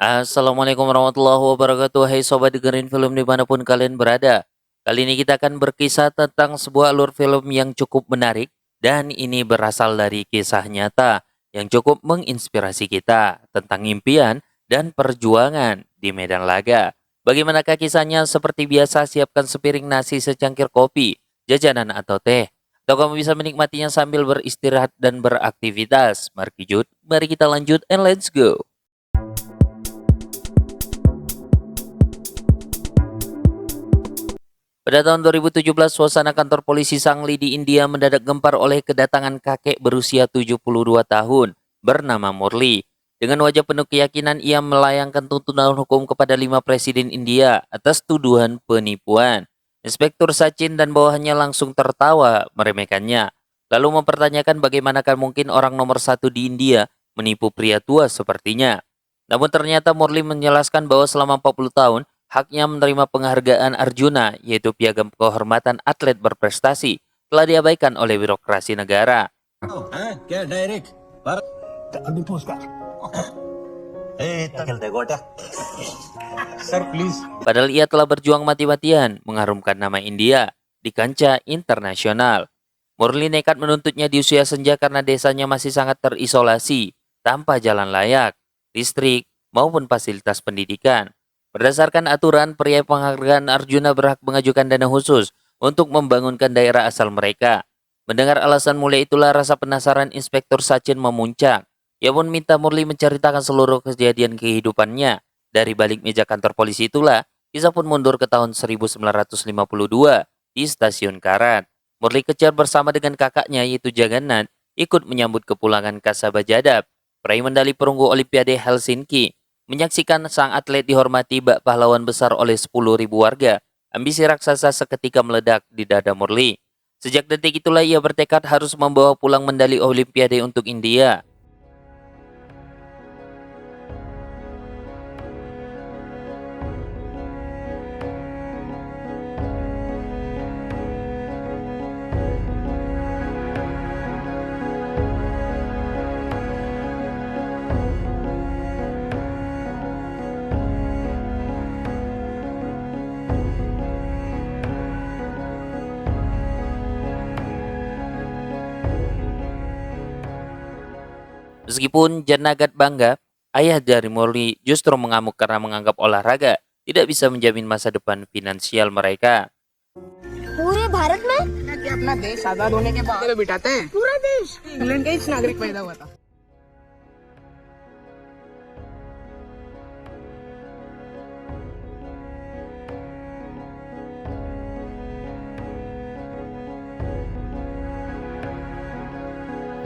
Assalamualaikum warahmatullahi wabarakatuh. Hai sobat dengerin film dimanapun kalian berada. Kali ini kita akan berkisah tentang sebuah alur film yang cukup menarik. Dan ini berasal dari kisah nyata yang cukup menginspirasi kita tentang impian dan perjuangan di medan laga. Bagaimanakah kisahnya? Seperti biasa, siapkan sepiring nasi, secangkir kopi, jajanan atau teh. Atau kamu bisa menikmatinya sambil beristirahat dan beraktivitas. Mari kita lanjut and let's go. Pada tahun 2017, suasana kantor polisi Sangli di India mendadak gempar oleh kedatangan kakek berusia 72 tahun bernama Murli. Dengan wajah penuh keyakinan, ia melayangkan tuntutan hukum kepada 5 presiden India atas tuduhan penipuan. Inspektur Sachin dan bawahannya langsung tertawa meremehkannya, lalu mempertanyakan bagaimanakah mungkin orang nomor satu di India menipu pria tua sepertinya. Namun ternyata Murli menjelaskan bahwa selama 40 tahun, haknya menerima penghargaan Arjuna, yaitu piagam kehormatan atlet berprestasi, telah diabaikan oleh birokrasi negara. हैं क्या डायरेक्ट पर अभी तो उसका खेलते गोटा sir please Padahal ia telah berjuang mati-matian mengharumkan nama India di kancah internasional. Murli nekat menuntutnya di usia senja karena desanya masih sangat terisolasi, tanpa jalan layak, listrik, maupun fasilitas pendidikan. Berdasarkan aturan, pria penghargaan Arjuna berhak mengajukan dana khusus untuk membangunkan daerah asal mereka. Mendengar alasan mulia itulah rasa penasaran Inspektur Sachin memuncak. Ia pun minta Murli menceritakan seluruh kejadian kehidupannya. Dari balik meja kantor polisi itulah, kisah pun mundur ke tahun 1952 di Stasiun Karat. Murli Kejar bersama dengan kakaknya yaitu Jagannath ikut menyambut kepulangan Kasabajadab, peraih medali perunggu Olimpiade Helsinki. Menyaksikan sang atlet dihormati bak pahlawan besar oleh 10.000 warga, ambisi raksasa seketika meledak di dada Murli. Sejak detik itulah ia bertekad harus membawa pulang medali Olimpiade untuk India. Meskipun Janagat bangga, ayah dari Murli justru mengamuk karena menganggap olahraga tidak bisa menjamin masa depan finansial mereka. पूरे भारत में कि अपना देश आजाद होने के बाद बिठाते हैं पूरा देश इंग्लैंड का ही नागरिक पैदा हुआ था।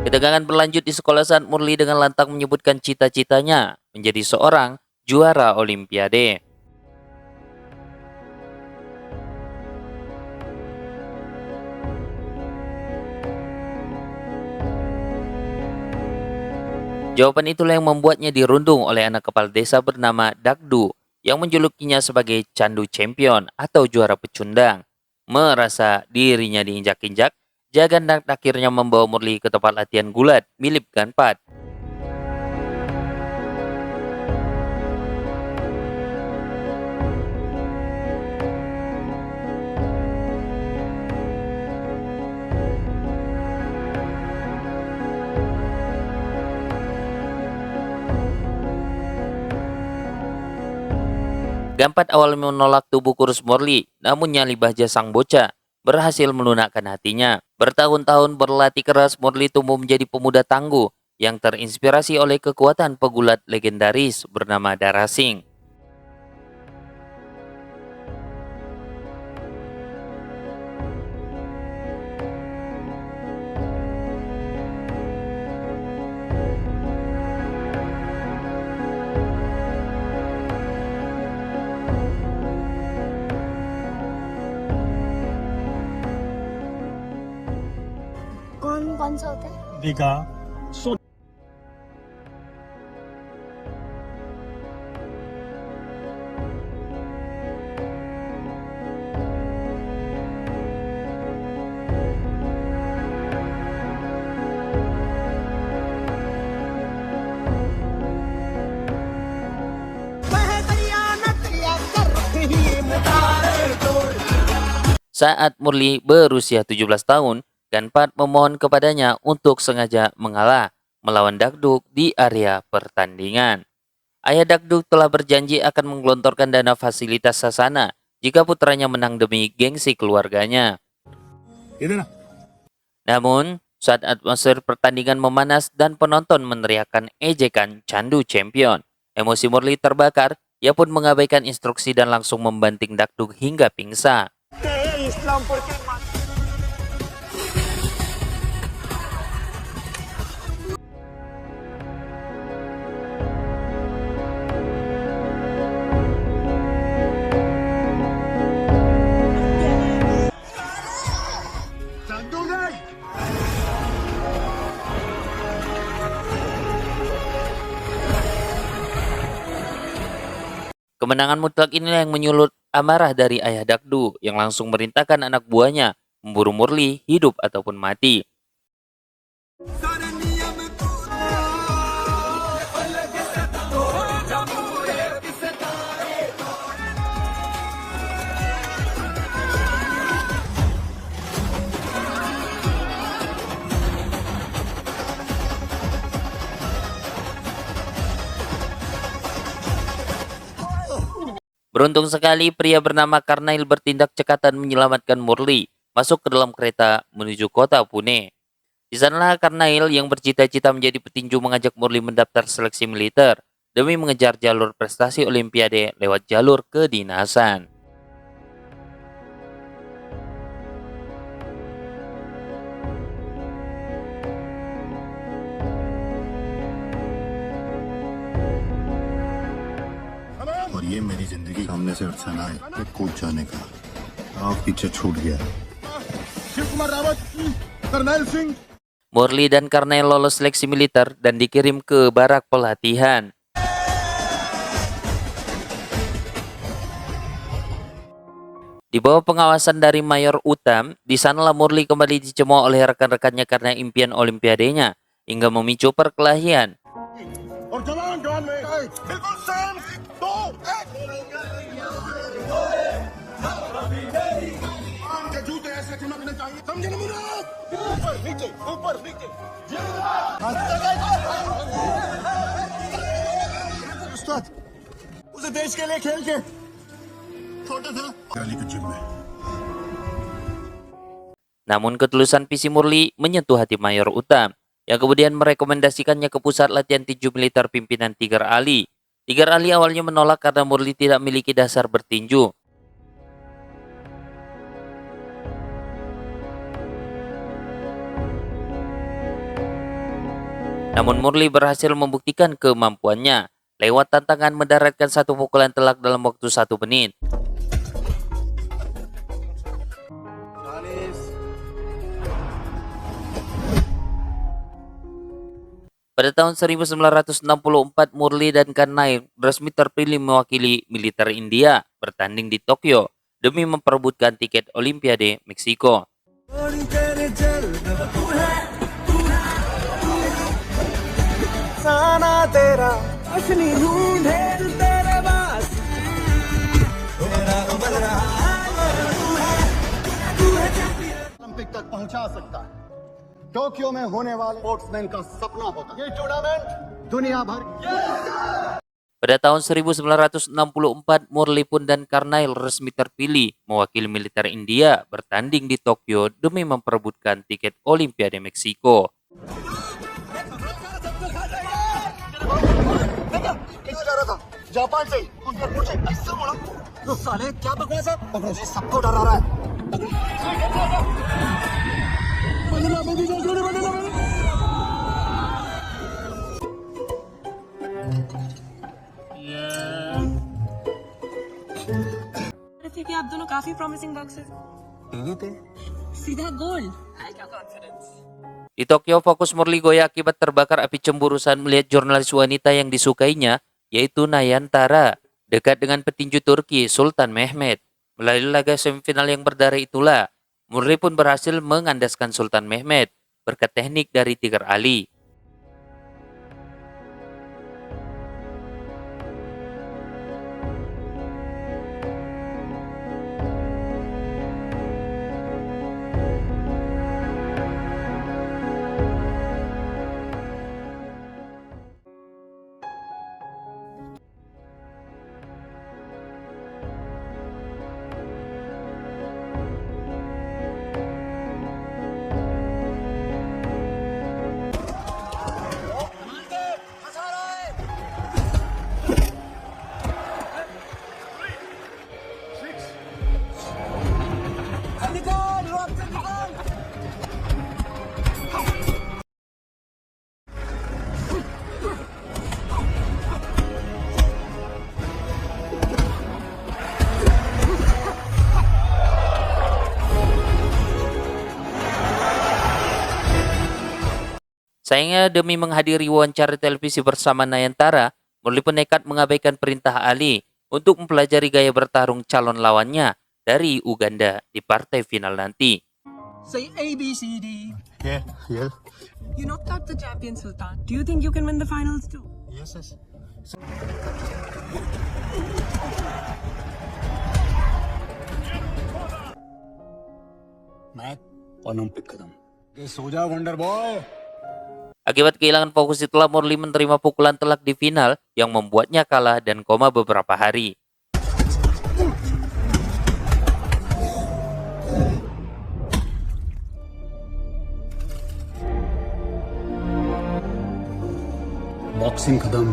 Ketegangan berlanjut di sekolah saat Murli dengan lantang menyebutkan cita-citanya menjadi seorang juara Olimpiade. Jawaban itulah yang membuatnya dirundung oleh anak kepala desa bernama Dagdu yang menjulukinya sebagai candu champion atau juara pecundang. Merasa dirinya diinjak-injak, Jagannath akhirnya membawa Murli ke tempat latihan gulat milik Ganpat. Ganpat awalnya menolak tubuh kurus Murli, namun nyali Bahja sang bocah berhasil melunakkan hatinya. Bertahun-tahun berlatih keras, Murli tumbuh menjadi pemuda tangguh yang terinspirasi oleh kekuatan pegulat legendaris bernama Dara Singh. कौन कौन सा होता है? देखा सो Saat Murli berusia 17 tahun, Ganpat memohon kepadanya untuk sengaja mengalah melawan Dakduk di area pertandingan. Ayah Dakduk telah berjanji akan menggelontorkan dana fasilitas Sasana jika putranya menang demi gengsi keluarganya. इधर ना Namun, saat atmosfer pertandingan memanas dan penonton meneriakkan ejekan candu champion, emosi Murli terbakar, ia pun mengabaikan instruksi dan langsung membanting Dakduk hingga pingsan. Kemenangan mutlak inilah yang menyulut amarah dari ayah Dakduk yang langsung merintahkan anak buahnya memburu Murli hidup ataupun mati. Beruntung sekali pria bernama Karnail bertindak cekatan menyelamatkan Murli masuk ke dalam kereta menuju kota Pune. Di sanalah Karnail yang bercita-cita menjadi petinju mengajak Murli mendaftar seleksi militer demi mengejar jalur prestasi Olimpiade lewat jalur kedinasan. और ये मेरी जिंदगी सामने से अड़चन आए ये कूद जाने का आप पीछे छूट गया शिव कुमार रावत करनैल Singh Murli dan Karnail lolos seleksi militer dan dikirim ke barak pelatihan. Di bawah pengawasan dari Mayor Utam, di sanalah Murli kembali dicemooh oleh rekan-rekannya karena impian olimpiadenya, hingga memicu perkelahian. और जवान जवान में बिल्कुल सेम दो के जूते ऐसे चमकने चाहिए समझे ना मुन्ना ऊपर नीचे उस्ताद उसे देश के लिए खेल के छोटा था गाली के जिम में Namun ketulusan visi Murli menyentuh hati Mayor Utam, yang kemudian merekomendasikannya ke pusat latihan tinju militer pimpinan Tiger Ali. Tiger Ali awalnya menolak karena Murli tidak memiliki dasar bertinju. Namun Murli berhasil membuktikan kemampuannya lewat tantangan mendaratkan satu pukulan telak dalam waktu 1 menit. Pada tahun 1964, Murli dan Karnail resmi terpilih mewakili militer India bertanding di Tokyo demi memperebutkan tiket Olimpiade Meksiko. Olympic तक पहुंचा सकता है टोक्यो में होने वाले स्पोर्ट्समैन का सपना होता है ये टूर्नामेंट दुनिया भर Pada tahun 1964, Murli pun dan Karnail resmi terpilih mewakili militer India bertanding di Tokyo demi memperebutkan tiket Olimpiade Meksiko. Japan से उनके पूछे ऐसा बोला तो साले क्या बकवास है अंग्रेजी सबको डरा रहा है थे कि आप दोनों काफी प्रॉमिसिंग बॉक्सेस सीधा गोल्ड क्या confidence Di Tokyo, fokus Murli goyah akibat terbakar api cemburu saat melihat jurnalis wanita yang disukainya, yaitu Nayantara, dekat dengan petinju Turki Sultan Mehmet. Melalui laga semifinal yang berdarah itulah, Murli pun berhasil mengandaskan Sultan Mehmet berkat teknik dari Tiger Ali. Sayangnya demi menghadiri wawancara televisi bersama Nayantara, Murli pun nekat mengabaikan perintah Ali untuk mempelajari gaya bertarung calon lawannya dari Uganda di partai final nanti. Say A, B, C, D. Yeah, yeah. You knocked out the champion Sultan. Do you think you can win the finals too? Yes, yes. मैं ओलंपिक कदम सो जा wonder boy. Akibat kehilangan fokus itulah Murli menerima pukulan telak di final yang membuatnya kalah dan koma beberapa hari. Boxing कदम.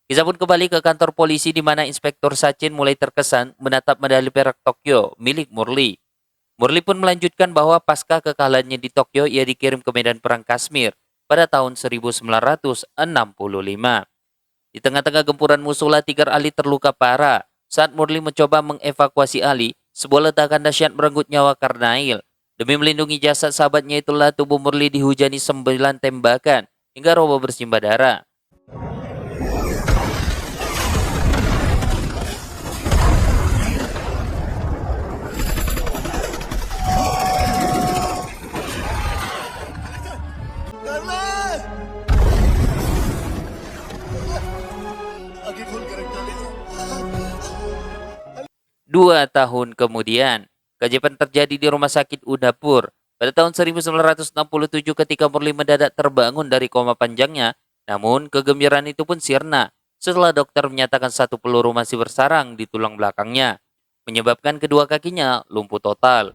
Kisah pun kembali ke kantor polisi di mana Inspektur Sachin mulai terkesan menatap medali perak Tokyo milik Murli. Murli pun melanjutkan bahwa pasca kekalahannya di Tokyo ia dikirim ke medan perang Kashmir pada tahun 1965. Di tengah-tengah gempuran musuh Tiger Ali terluka parah saat Murli mencoba mengevakuasi Ali, sebuah ledakan dahsyat merenggut nyawa Karnail. Demi melindungi jasad sahabatnya itulah tubuh Murli dihujani 9 tembakan hingga roboh bersimbah darah. आगे खोल कर रख डाले. 2 tahun kemudian, keajaiban terjadi di Rumah Sakit Udaipur. Pada tahun 1967 ketika Murli mendadak terbangun dari koma panjangnya, namun kegembiraan itu pun sirna setelah dokter menyatakan satu peluru masih bersarang di tulang belakangnya, menyebabkan kedua kakinya lumpuh total.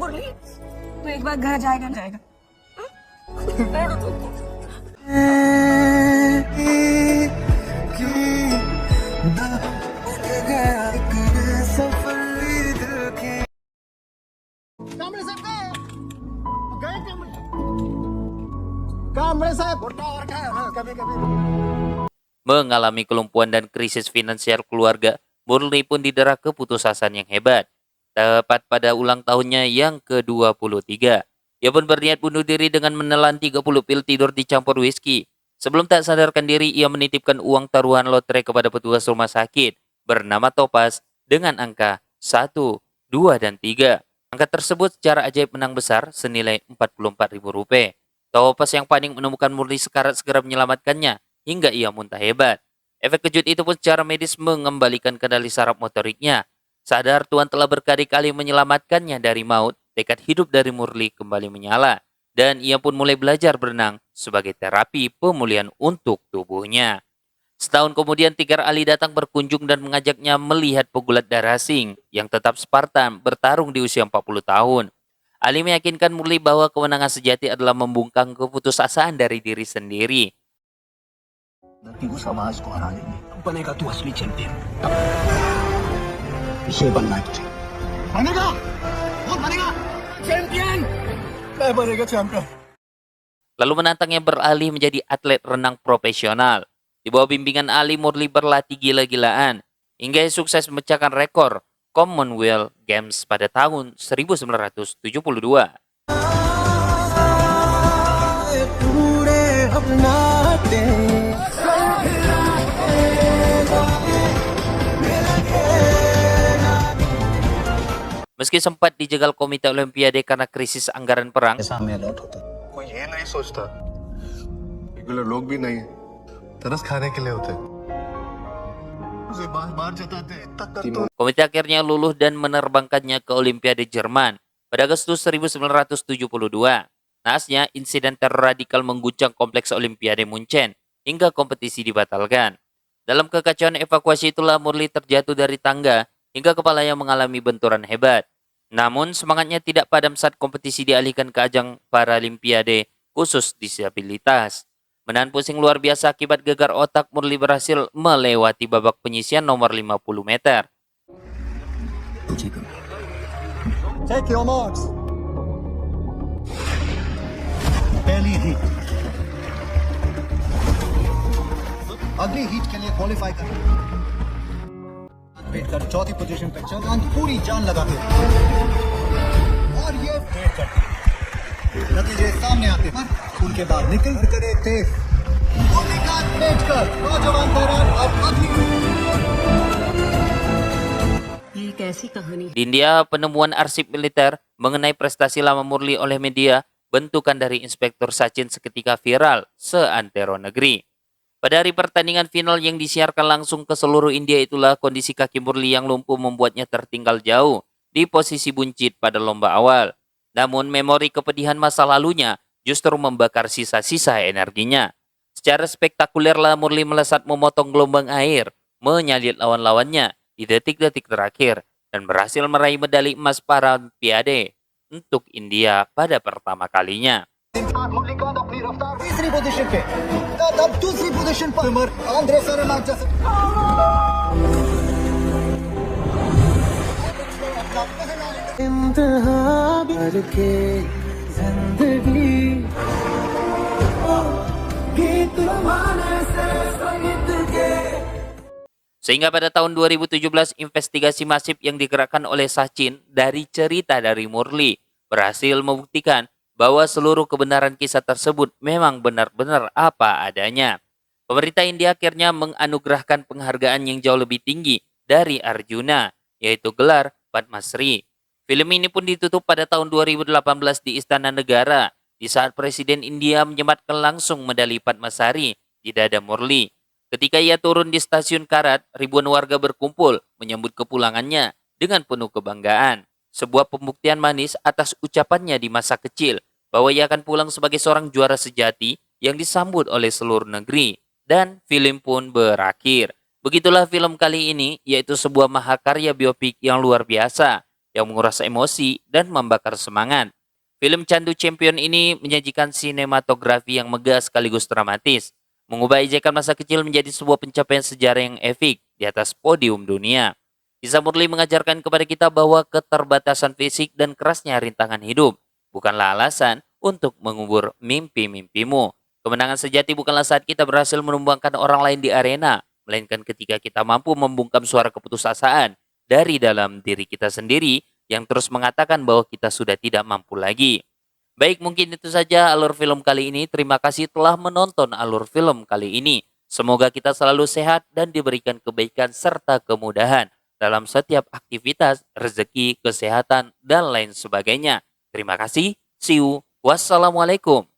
मुरली तो एक बार घर जाएगा जाएगा. कामरे साहब मोटा और क्या है कभी कभी. Mengalami kelumpuhan dan krisis finansial keluarga, Murli pun didera keputusasaan yang hebat. Tepat pada ulang tahunnya yang ke-23, ia pun berniat bunuh diri dengan menelan 30 pil tidur dicampur whisky. Sebelum tak sadarkan diri, ia menitipkan uang taruhan lotre kepada petugas rumah sakit bernama Topaz dengan angka 1, 2, dan 3. Angka tersebut secara ajaib menang besar senilai Rp44.000. Topaz yang panik menemukan Murli sekarat segera menyelamatkannya hingga ia muntah hebat. Efek kejut itu pun secara medis mengembalikan kendali saraf motoriknya. Sadar Tuhan telah berkali-kali menyelamatkannya dari maut, tekad hidup dari Murli kembali menyala. Dan ia pun mulai belajar berenang sebagai terapi pemulihan untuk tubuhnya. Setahun kemudian Tiger Ali datang berkunjung dan mengajaknya melihat pegulat darah asing yang tetap Spartan bertarung di usia 40 tahun. Ali meyakinkan Murli bahwa kemenangan sejati adalah membungkam keputusasaan dari diri sendiri. लड़की को समाज को हरा देंगे बनेगा तू असली चैंपियन. इसे बनना है तुझे. बनेगा और बनेगा चैंपियन. मैं बनेगा champion. Lalu menantangnya beralih menjadi atlet renang profesional. Di bawah bimbingan Ali, Murli berlatih gila-gilaan hingga sukses memecahkan rekor Commonwealth Games pada tahun 1972. Meski sempat dijegal Komite Olimpiade karena krisis anggaran perang, सामने अलर्ट होता. कोई ये नहीं सोचता रेगुलर लोग भी नहीं तरस खाने के लिए होते उसे बार बार जताते हैं. komite akhirnya luluh dan menerbangkannya ke Olimpiade Jerman pada Agustus 1972. Naasnya, insiden teror radikal mengguncang kompleks Olimpiade Munchen hingga kompetisi dibatalkan. Dalam kekacauan evakuasi itulah Murli terjatuh dari tangga hingga kepalanya mengalami benturan hebat. Namun semangatnya tidak padam saat kompetisi dialihkan ke ajang Paralimpiade khusus disabilitas. Menahan pusing luar biasa akibat gegar otak, Murli berhasil melewati babak penyisian nomor 50 meter. Take your marks. पहली हीट अगली हीट के लिए क्वालिफाई कर वेट कर चौथी पोजीशन पे चल और पूरी जान लगा के और ये वेट कर नतीजे सामने आते हैं उनके बाद निकल करे तेज वेट कर नौजवान तैराक अब अगली ये एक ऐसी कहानी Di India, penemuan arsip militer mengenai prestasi lama Murli oleh media bentukan dari Inspektur Sachin seketika viral seantero negeri. Pada hari pertandingan final yang disiarkan langsung ke seluruh India itulah kondisi kaki Murli yang lumpuh membuatnya tertinggal jauh di posisi buncit pada lomba awal. Namun memori kepedihan masa lalunya justru membakar sisa-sisa energinya. Secara spektakulerlah Murli melesat memotong gelombang air, menyalit lawan-lawannya di detik-detik terakhir dan berhasil meraih medali emas Paralimpiade untuk India pada pertama kalinya. Murlikant अपनी रफ्तार तीसरी पोजीशन पे अब दूसरी पोजीशन पर आंद्रे सरनाचा Sehingga pada tahun 2017 investigasi masif yang digerakkan oleh Sachin dari cerita dari Murli berhasil membuktikan bahwa seluruh kebenaran kisah tersebut memang benar-benar apa adanya. Pemerintah India akhirnya menganugerahkan penghargaan yang jauh lebih tinggi dari Arjuna, yaitu gelar Padma Shri. Film ini pun ditutup pada tahun 2018 di Istana Negara, di saat Presiden India menyematkan langsung medali Padma Shri di dada Murli. Ketika ia turun di stasiun Karat, ribuan warga berkumpul menyambut kepulangannya dengan penuh kebanggaan. Sebuah pembuktian manis atas ucapannya di masa kecil bahwa ia akan pulang sebagai seorang juara sejati yang disambut oleh seluruh negeri. Dan film pun berakhir. Begitulah film kali ini, yaitu sebuah mahakarya biopik yang luar biasa, yang menguras emosi dan membakar semangat. Film Candu Champion ini menyajikan sinematografi yang megah sekaligus dramatis, mengubah ejekan masa kecil menjadi sebuah pencapaian sejarah yang epik di atas podium dunia. Kisah Murli mengajarkan kepada kita bahwa keterbatasan fisik dan kerasnya rintangan hidup bukanlah alasan untuk mengubur mimpi-mimpimu. Kemenangan sejati bukanlah saat kita berhasil menumbangkan orang lain di arena, melainkan ketika kita mampu membungkam suara keputusasaan dari dalam diri kita sendiri yang terus mengatakan bahwa kita sudah tidak mampu lagi. Baik, mungkin itu saja alur film kali ini. Terima kasih telah menonton alur film kali ini. Semoga kita selalu sehat dan diberikan kebaikan serta kemudahan dalam setiap aktivitas, rezeki, kesehatan, dan lain sebagainya. Terima kasih. See you. Wassalamualaikum.